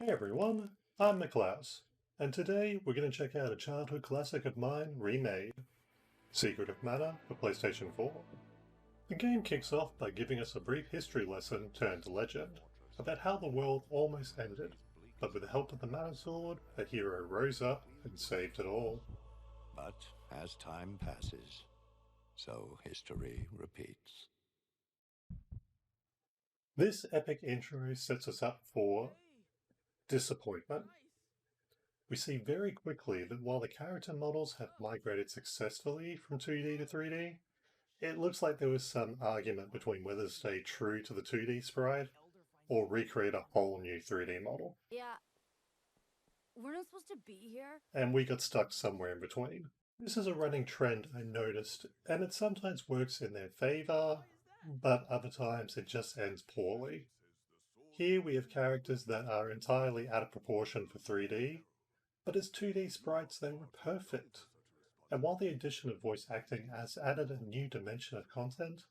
Hey everyone, I'm Myklaus, and today we're going to check out a childhood classic of mine, Remade, Secret of Mana for PlayStation 4. The game kicks off by giving us a brief history lesson turned legend about how the world almost ended, but with the help of the Mana Sword, a hero rose up and saved it all. But as time passes, so history repeats. This epic intro sets us up for disappointment. We see very quickly that while the character models have migrated successfully from 2D to 3D, it looks like there was some argument between whether to stay true to the 2D sprite or recreate a whole new 3D model, Yeah, we're not supposed to be here. and we got stuck somewhere in between. This is a running trend I noticed, and it sometimes works in their favor, but other times it just ends poorly. Here we have characters that are entirely out of proportion for 3D, but as 2D sprites they were perfect. And while the addition of voice acting has added a new dimension of content,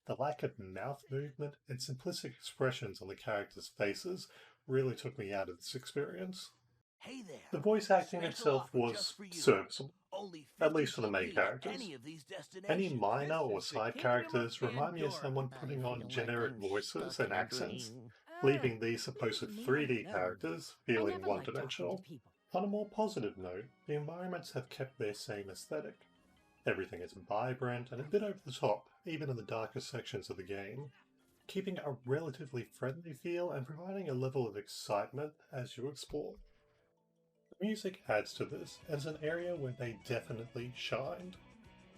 the lack of mouth movement and simplistic expressions on the characters' faces really took me out of this experience. Hey there. The voice acting Special itself offer was just for you. serviceable, Only at 50 least for the main GP to characters. any of these Any destinations. minor or This is the side Kingdom of characters remind me of Pandora. someone I putting feel on like generic I'm voices stuck and in a accents, dream. leaving these supposed me 3D no. characters I feeling never liked talking to one-dimensional. people. On a more positive note, the environments have kept their same aesthetic. Everything is vibrant and a bit over the top, even in the darker sections of the game, keeping a relatively friendly feel and providing a level of excitement as you explore. The music adds to this as an area where they definitely shined,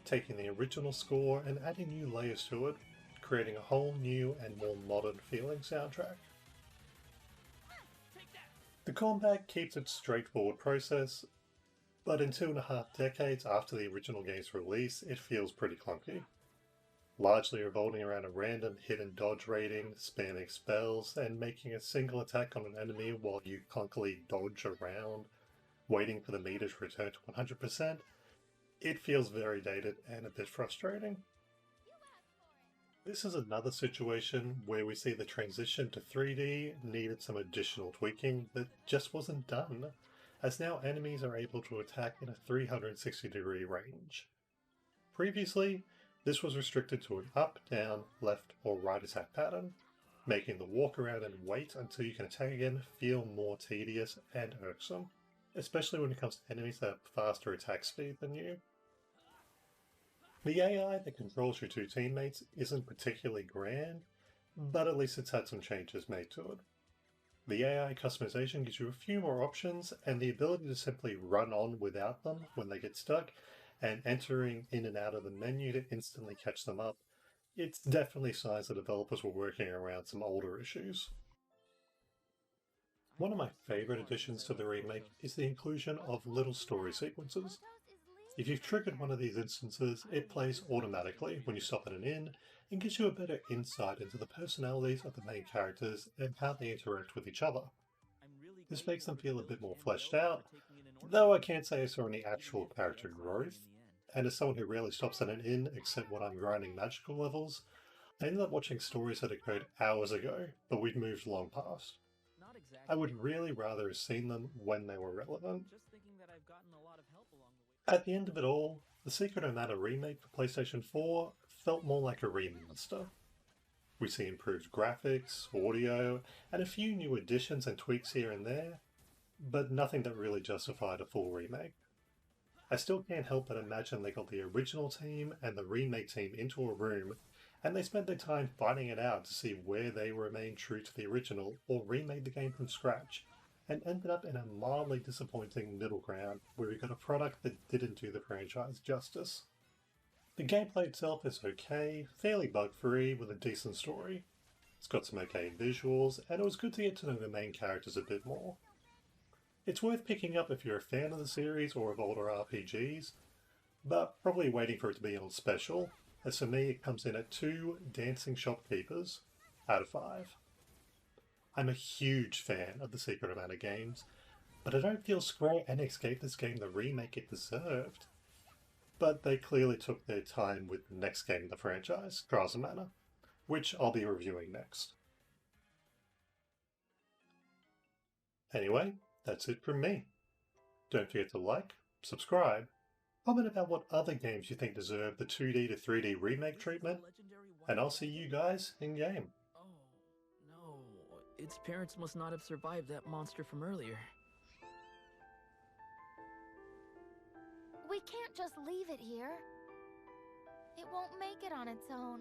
taking the original score and adding new layers to it, creating a whole new and more modern feeling soundtrack. The combat keeps its straightforward process, but in 2.5 decades after the original game's release, it feels pretty clunky. Largely revolving around a random hit and dodge rating, spamming spells, and making a single attack on an enemy while you clunkily dodge around, waiting for the meter to return to 100%, it feels very dated and a bit frustrating. This is another situation where we see the transition to 3D needed some additional tweaking that just wasn't done, as now enemies are able to attack in a 360-degree range. Previously, this was restricted to an up, down, left, or right attack pattern, making the walk around and wait until you can attack again feel more tedious and irksome, especially when it comes to enemies that have faster attack speed than you. The AI that controls your two teammates isn't particularly grand, but at least it's had some changes made to it. The AI customization gives you a few more options and the ability to simply run on without them when they get stuck, and entering in and out of the menu to instantly catch them up. It's definitely signs the developers were working around some older issues. One of my favorite additions to the remake is the inclusion of little story sequences. If you've triggered one of these instances, it plays automatically when you stop at an inn and gives you a better insight into the personalities of the main characters and how they interact with each other. This makes them feel a bit more fleshed out, though I can't say I saw any actual character growth. And as someone who rarely stops at an inn except when I'm grinding magical levels, I ended up watching stories that occurred hours ago, but we've moved long past. I would really rather have seen them when they were relevant. At the end of it all, the Secret of Mana remake for PlayStation 4 felt more like a remaster. We see improved graphics, audio, and a few new additions and tweaks here and there, but nothing that really justified a full remake. I still can't help but imagine they got the original team and the remake team into a room and they spent their time fighting it out to see where they remained true to the original or remade the game from scratch, and ended up in a mildly disappointing middle ground where we got a product that didn't do the franchise justice. The gameplay itself is okay, fairly bug-free with a decent story. It's got some okay visuals, and it was good to get to know the main characters a bit more. It's worth picking up if you're a fan of the series or of older RPGs, but probably waiting for it to be on special, as for me it comes in at 2 dancing shopkeepers out of 5. I'm a huge fan of the Secret of Mana games, but I don't feel Square Enix gave this game the remake it deserved. But they clearly took their time with the next game in the franchise, Trials of Mana, which I'll be reviewing next. Anyway, that's it from me. Don't forget to like, subscribe, comment about what other games you think deserve the 2D to 3D remake treatment, and I'll see you guys in game. Oh, no. Its parents must not have survived that monster from earlier. We can't just leave it here. It won't make it on its own.